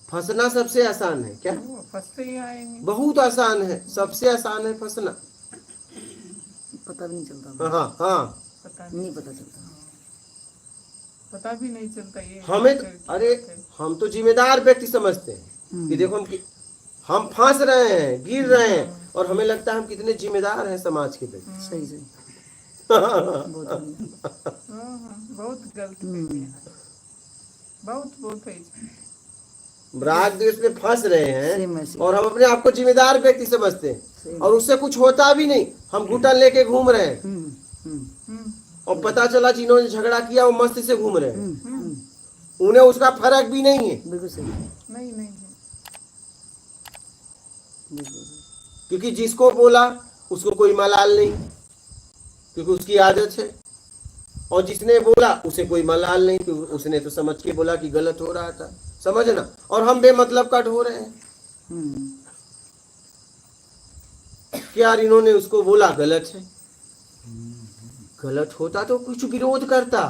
फंसना सबसे आसान है क्या? वो फंसते ही आएंगे। बहुत आसान है, सबसे आसान है फंसना। पता भी नहीं चलता। हाँ हाँ, पता नहीं पता चलता। पता भी नहीं चलता ये हमें आश्चर्य की अरे बात है। हम तो जिम्मेदार व्यक्ति समझते हैं कि देखो हम फंस रहे हैं, गिर रहे हैं, और हमें लगता है हम कितने जिम्मेदार हैं समाज के व्यक्ति। सही सही। बहुत बढ़िया। बहुत गलत कही है। बहुत है। राग द्वेष में फंस रहे सेम हैं ऐसे। और हम अपने आप को जिम्मेदार व्यक्ति समझते हैं, और उससे कुछ होता भी नहीं, हम घुटन लेके घूम रहे हैं, और पता चला जिन्होंने झगड़ा किया वो मस्ती से घूम रहे हैं, उन्हें उसका फर्क भी नहीं है। बिल्कुल सही। नहीं है। क्योंकि जिसको बोला उसको कोई मलाल नहीं, क्योंकि उसकी आदत है, और जिसने बोला उसे कोई मलाल नहीं, क्योंकि उसने तो समझ के बोला कि गलत हो रहा था, समझना। और हम बेमतलब कट हो रहे हैं कि यार इन्होंने उसको बोला गलत है। गलत होता तो कुछ विरोध करता,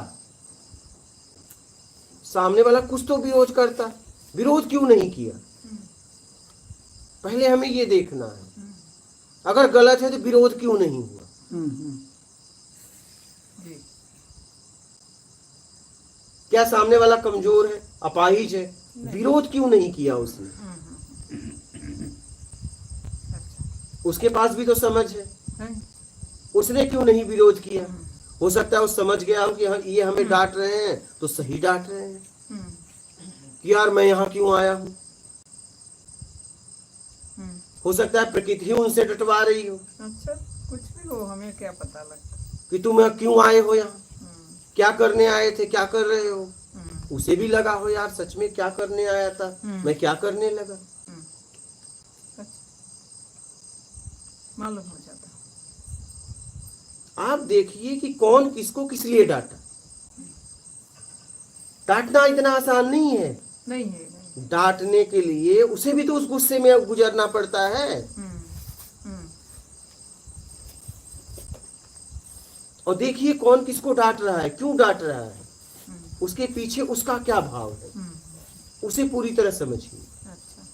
सामने वाला कुछ तो विरोध करता, विरोध क्यों नहीं किया? पहले हमें ये देखना है, अगर गलत है तो विरोध क्यों नहीं हुआ? जी। क्या सामने वाला कमजोर है, अपाहिज है? विरोध क्यों नहीं किया उसने? उसके पास भी तो समझ है, उसने क्यों नहीं विरोध किया? हो सकता है वो समझ गया हो कि ये हमें डांट रहे हैं तो सही डांट रहे हैं, कि यार मैं यहाँ क्यों आया हूँ। हो सकता है प्रकृति ही उनसे डटवा रही हो। अच्छा, कुछ भी हो, हमें क्या पता लगता कि तुम क्यों आए हो यहाँ, क्या करने आए थे, क्या कर रहे हो। उसे भी लगा हो यार सच में क्या करने आया था, मैं क्या करने लगा। मालूम हो जाता। आप देखिए कि कौन किसको किस लिए डांटा। डांटना इतना आसान नहीं है। नहीं है। डांटने के लिए उसे भी तो उस गुस्से में गुजरना पड़ता है। और देखिए कौन किसको डांट रहा है, क्यों डांट रहा है, उसके पीछे उसका क्या भाव है, उसे पूरी तरह समझिए। अच्छा।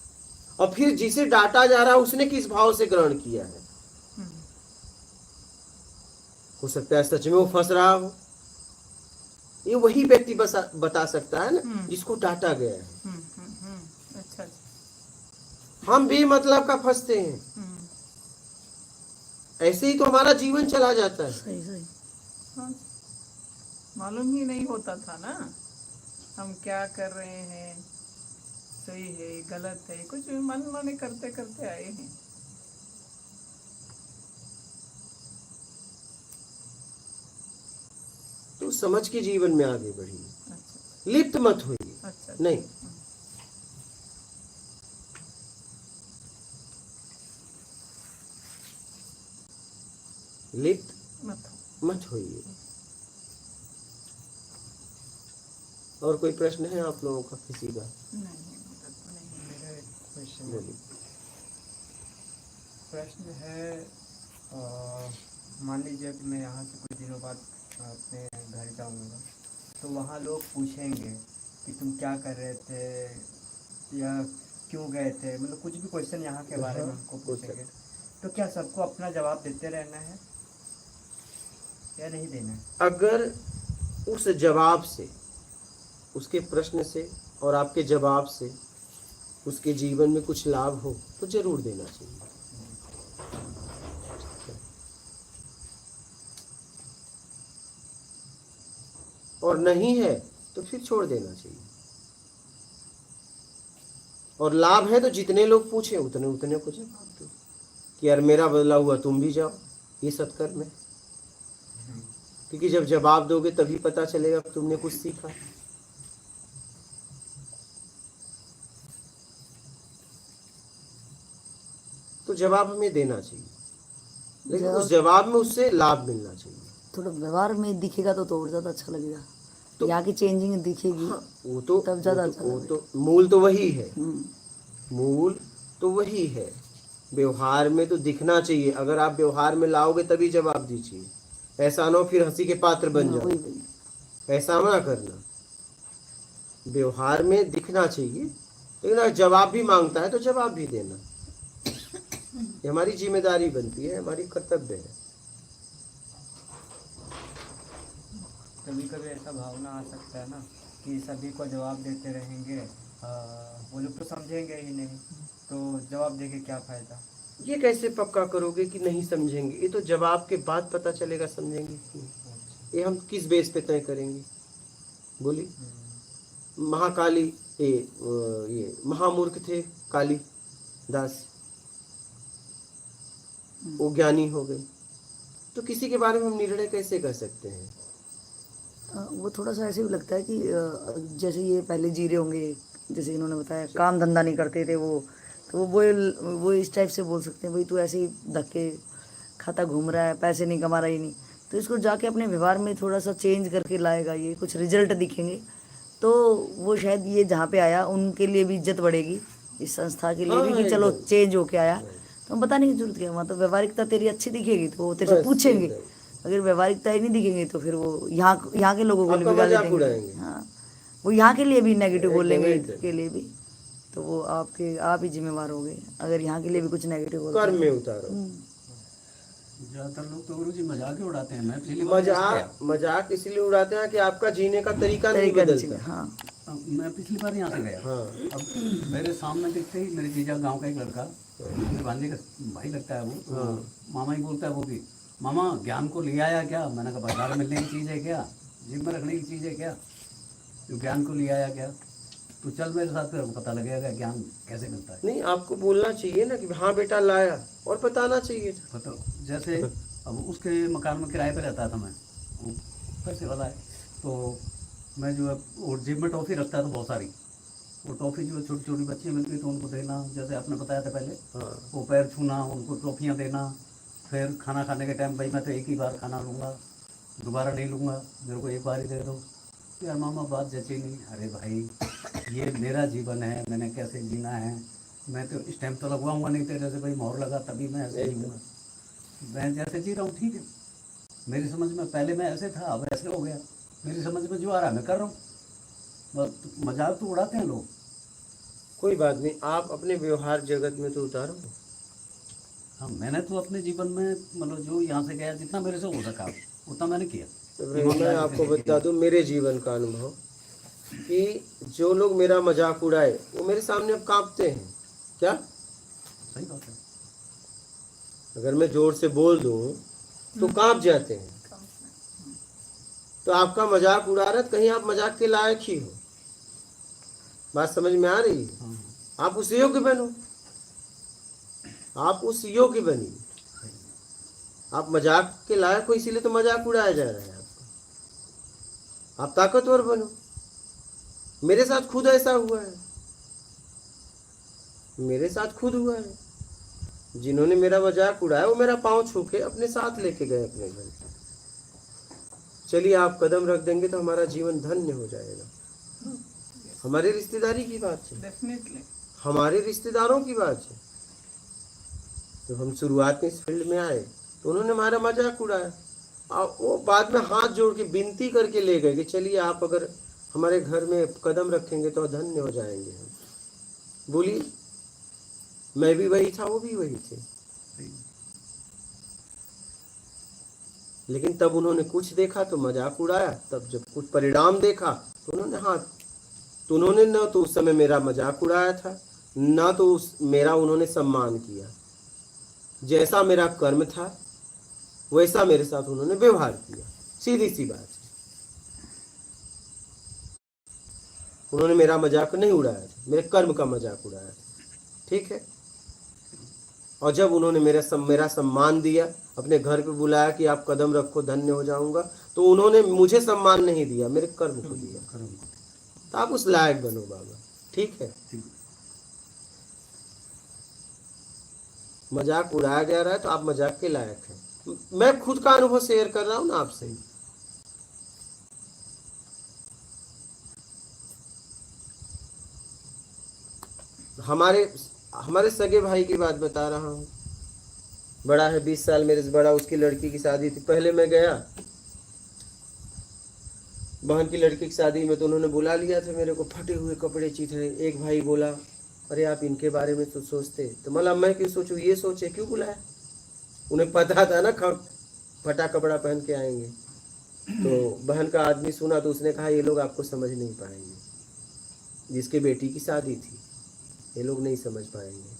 और फिर जिसे डांटा जा रहा है उसने किस भाव से ग्रहण किया है। हो सकता है सच में वो फंस रहा हो। ये वही व्यक्ति बता सकता है ना जिसको डांटा गया है। अच्छा। हम बेमतलब का फंसते हैं, ऐसे ही तो हमारा जीवन चला जाता है। सही सही। हाँ, मालूम ही नहीं होता था ना हम क्या कर रहे हैं, सही है गलत है, कुछ भी मन माने करते करते आए हैं। तो समझ के जीवन में आगे बढ़िए। अच्छा। लिप्त मत होइए। अच्छा। नहीं, लिप्त मत होइए। और कोई प्रश्न है आप लोगों का किसी का? मेरा एक क्वेश्चन है। बोलिए। प्रश्न है, मान लीजिए कि मैं यहाँ से कुछ दिनों बाद अपने घर जाऊँगा, तो वहाँ लोग पूछेंगे कि तुम क्या कर रहे थे या क्यों गए थे, मतलब कुछ भी क्वेश्चन यहाँ के बारे में हमको पूछेंगे, तो क्या सबको अपना जवाब देते रहना है या नहीं देना है? अगर उस जवाब से, उसके प्रश्न से और आपके जवाब से उसके जीवन में कुछ लाभ हो तो जरूर देना चाहिए। और नहीं है तो फिर छोड़ देना चाहिए। और लाभ है तो जितने लोग पूछे उतने उतने को जवाब दो कि यार मेरा बदला हुआ तुम भी जाओ, ये सत्कर्म है। क्योंकि जब जवाब दोगे तभी पता चलेगा कि तुमने कुछ सीखा। तो जवाब हमें देना चाहिए, लेकिन उस जवाब में उससे लाभ मिलना चाहिए। थोड़ा व्यवहार में दिखेगा तो और ज्यादा अच्छा लगेगा। तो यहाँ की चेंजिंग दिखेगी। हाँ, वो तो तब ज्यादा अच्छा वो लगेगा। तो मूल तो वही है। मूल तो वही है। व्यवहार में तो दिखना चाहिए। अगर आप व्यवहार में लाओगे तभी जवाब दीजिए। ऐसा ना हो फिर हंसी के पात्र बन जाओ, ऐसा ना करना। व्यवहार में दिखना चाहिए लेकिन अगर जवाब भी मांगता है तो जवाब भी देना, ये हमारी जिम्मेदारी बनती है, हमारी कर्तव्य है। कभी कभी ऐसा भावना आ सकता है ना कि सभी को जवाब देते रहेंगे, वो लोग तो समझेंगे ही नहीं, तो जवाब देके क्या फायदा। ये कैसे पक्का करोगे कि नहीं समझेंगे? ये तो जवाब के बाद पता चलेगा समझेंगे कि नहीं। ये हम किस बेस पे तय करेंगे? बोली महाकाली ये महामूर्ख थे काली दास, वो ज्ञानी हो गए, तो किसी के बारे में हम निर्णय कैसे कर सकते हैं? वो थोड़ा सा ऐसे भी लगता है कि जैसे ये पहले जी रहे होंगे, जैसे इन्होंने बताया काम धंधा नहीं करते थे वो, तो वो इस टाइप से बोल सकते हैं भाई तू ऐसे ही धक्के खाता घूम रहा है, पैसे नहीं कमा रहा ही नहीं। तो इसको जाके अपने व्यवहार में थोड़ा सा चेंज करके लाएगा, ये कुछ रिजल्ट दिखेंगे, तो वो शायद ये जहाँ पे आया उनके लिए भी इज्जत बढ़ेगी, इस संस्था के लिए भी कि चलो चेंज होके आया। तो हम बताने की जरूरत क्या, वहाँ तो व्यवहारिकता तेरी अच्छी दिखेगी तो वो तेरे से पूछेंगे, अगर व्यवहारिकता ही नहीं दिखेगी तो फिर वो यहाँ के लोगों को बिगाड़ देंगे। हाँ, वो यहाँ के लिए भी नेगेटिव बोलेंगे के लिए भी, तो वो आप ही जिम्मेवार हो गए अगर यहाँ के लिए भी कुछ नेगेटिव बोलते कर्म में उतारो। ज्यादातर लोग तो गुरुजी मजाक ही उड़ाते हैं। मैं पिछली मजाक इसलिए उड़ाते हैं कि आपका जीने का तरीका नहीं बदलता। हाँ, मैं पिछली बार यहाँ से गया। हाँ। अब मेरे सामने देखते ही मेरे जीजा गांव का एक लड़का, मेरे भांजे का भाई लगता है वो, हाँ। मामा ही बोलता है वो भी, मामा ज्ञान को ले आया क्या? मैंने कहा बाजार में मिलने की चीज़ है क्या, जिम में रखने की चीज़ है क्या, जो ज्ञान को ले आया क्या? तो चल मेरे साथ, फिर पता लगेगा ज्ञान कैसे मिलता है। नहीं, आपको बोलना चाहिए ना कि हाँ बेटा लाया, और बताना चाहिए था। पता जैसे अब उसके मकान में किराए पे रहता था मैं, वो पैसे वाला है, तो मैं जो है वो जिम में टॉफ़ी रखता था बहुत सारी, वो टॉफ़ी जो छोटी छोटी बच्चियाँ मिलती तो उनको देना, जैसे आपने बताया था पहले, हाँ। वो पैर छूना, उनको टॉफ़ियाँ देना, फिर खाना खाने के टाइम भाई मैं तो एक ही बार खाना लूँगा, दोबारा नहीं लूँगा, मेरे को एक बार ही दे दो। तो यार मामा बात जची नहीं। अरे भाई ये मेरा जीवन है, मैंने कैसे जीना है, मैं तो इस टाइम तो लगवाऊँगा नहीं तेरे से, भाई मोहर लगा तभी मैं ऐसे जीऊँगा। मैं जैसे जी रहा हूँ ठीक है, मेरी समझ में पहले मैं ऐसे था, अब ऐसे हो गया, मेरी समझ में जो आ रहा है मैं कर रहा हूँ। बस मजाक तो उड़ाते हैं लोग। कोई बात नहीं, आप अपने व्यवहार जगत में तो उतारो। हाँ, मैंने तो अपने जीवन में मतलब जो यहाँ से गया जितना मेरे से हो सका उतना मैंने किया। तो मैं आपको बता दूं मेरे जीवन का अनुभव कि जो लोग मेरा मजाक उड़ाए वो मेरे सामने अब कांपते हैं। क्या सही बात है। अगर मैं जोर से बोल दूं तो कांप जाते हैं। तो आपका मजाक उड़ा रहा है, कहीं आप मजाक के लायक ही हो। बात समझ में आ रही है? हाँ, आप उस योग्य बनो, आप उस योग्य बनिए। आप मजाक के लायक हो, इसीलिए तो मजाक उड़ाया जा रहा है आपका। आप ताकतवर बनो। मेरे साथ खुद ऐसा हुआ है, मेरे साथ खुद हुआ है। जिन्होंने मेरा मजाक उड़ाया वो मेरा पांव छू के अपने साथ लेके गए अपने घर। चलिए आप कदम रख देंगे तो हमारा जीवन धन्य हो जाएगा। हमारे रिश्तेदारी की बात है, डेफिनेटली। हमारे रिश्तेदारों की बात है। जब हम शुरुआत में इस फील्ड में आए तो उन्होंने हमारा मजाक उड़ाया और वो बाद में हाथ जोड़ के विनती करके ले गए कि चलिए आप अगर हमारे घर में कदम रखेंगे तो धन्य हो जाएंगे हम। बोलिए, मैं भी वही था, वो भी वही थे। लेकिन तब उन्होंने कुछ देखा तो मजाक उड़ाया, तब जब कुछ परिणाम देखा तो उन्होंने तो उन्होंने न तो उस समय मेरा मजाक उड़ाया था, ना तो मेरा उन्होंने सम्मान किया। जैसा मेरा कर्म था वैसा मेरे साथ उन्होंने व्यवहार किया। सीधी सी बात है। उन्होंने मेरा मजाक नहीं उड़ाया था, मेरे कर्म का मजाक उड़ाया था। ठीक है। और जब उन्होंने मेरा सम्मान दिया, अपने घर पे बुलाया कि आप कदम रखो धन्य हो जाऊंगा, तो उन्होंने मुझे सम्मान नहीं दिया, मेरे कर्म को दिया। तो आप उस लायक बनो बाबा। ठीक है। मजाक उड़ाया जा रहा है तो आप मजाक के लायक हैं। मैं खुद का अनुभव शेयर कर रहा हूं ना आपसे। हमारे सगे भाई की बात बता रहा हूं। बड़ा है 20 साल मेरे से बड़ा, उसकी लड़की की शादी थी। पहले मैं गया बहन की लड़की की शादी में, तो उन्होंने बुला लिया था मेरे को। फटे हुए कपड़े चाहिए थे। एक भाई बोला अरे आप इनके बारे में तो सोचते, तो मतलब मैं क्यों सोचूं, ये सोचे क्यों बुलाया। उन्हें पता था ना फटा कपड़ा पहन के आएंगे। तो बहन का आदमी सुना तो उसने कहा ये लोग आपको समझ नहीं पाएंगे, जिसके बेटी की शादी थी, ये लोग नहीं समझ पाएंगे।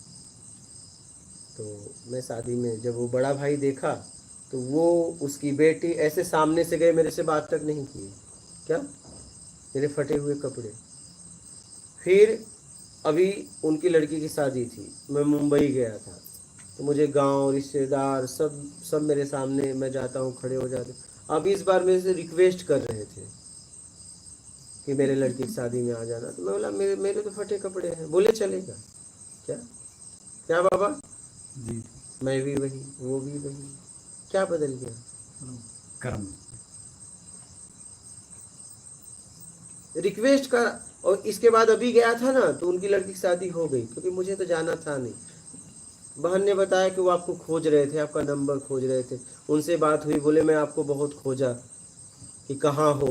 तो मैं शादी में जब वो बड़ा भाई देखा तो वो उसकी बेटी ऐसे सामने से गए, मेरे से बात तक नहीं किए, क्या मेरे फटे हुए कपड़े। फिर अभी उनकी लड़की की शादी थी, मैं मुंबई गया था, तो मुझे गांव रिश्तेदार सब मेरे सामने, मैं जाता हूँ खड़े हो जाते। अब इस बार मेरे से रिक्वेस्ट कर रहे थे कि मेरे लड़की की शादी में आ जाना, तो मैं बोला मेरे तो फटे कपड़े हैं। बोले चलेगा क्या, क्या बाबा, जी मैं भी वही वो भी वही, क्या बदल गया। कर्म। रिक्वेस्ट कर, और इसके बाद अभी गया था ना तो उनकी लड़की की शादी हो गई, क्योंकि मुझे तो जाना था नहीं। बहन ने बताया कि वो आपको खोज रहे थे, आपका नंबर खोज रहे थे, उनसे बात हुई, बोले मैं आपको बहुत खोजा कि कहाँ हो।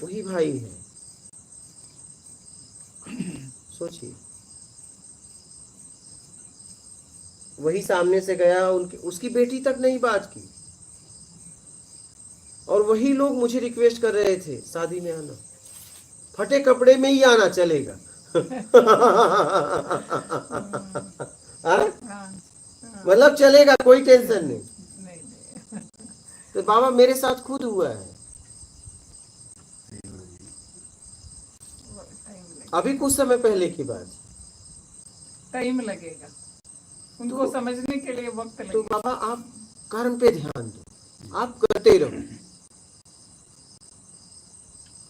वही भाई है, सोचिए। वही सामने से गया, उनकी उसकी बेटी तक नहीं बात की, और वही लोग मुझे रिक्वेस्ट कर रहे थे शादी में आना, फटे कपड़े में ही आना चलेगा। हाँ? हाँ, मतलब चलेगा, कोई टेंशन नहीं। नहीं नहीं, तो बाबा मेरे साथ खुद हुआ है, अभी कुछ समय पहले की बात। टाइम लगेगा उनको समझने के लिए, वक्त तो लगेगा। बाबा आप कर्म पे ध्यान दो, आप करते रहो।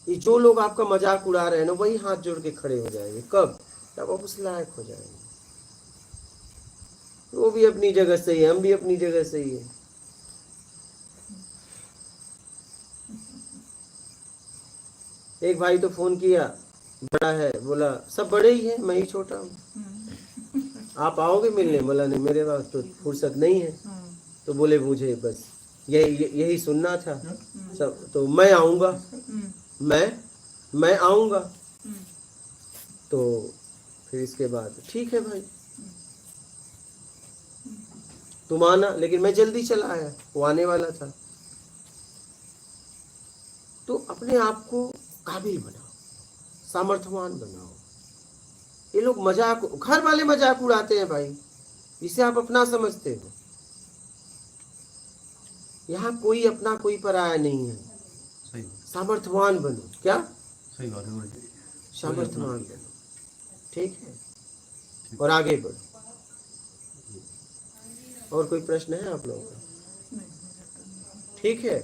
ये जो लोग आपका मजाक उड़ा रहे हैं ना, वही हाथ जोड़ के खड़े हो जाएंगे। कब, तब आप उस लायक हो जाएंगे। वो भी अपनी जगह सही है, हम भी अपनी जगह सही है। एक भाई तो फोन किया, बड़ा है, बोला सब बड़े ही हैं, मैं ही छोटा हूँ, आप आओगे मिलने। बोला नहीं, मेरे पास तो फुर्सत नहीं है। तो बोले मुझे बस यही सुनना था सब, तो मैं आऊँगा, मैं आऊँगा। तो फिर इसके बाद ठीक है भाई, तुम आना, लेकिन मैं जल्दी चला आया, वो आने वाला था। तो अपने आप को काबिल बनाओ, सामर्थ्यवान बनाओ। ये लोग मजाक, घर वाले मजाक उड़ाते हैं भाई, इसे आप अपना समझते हो। यहाँ कोई अपना कोई पराया नहीं है। सही सामर्थ्यवान बनो, क्या सही बात है गुरुजी। सामर्थ्यवान बनो, ठीक है, और आगे बढ़ो। और कोई प्रश्न है आप लोगों का? ठीक है।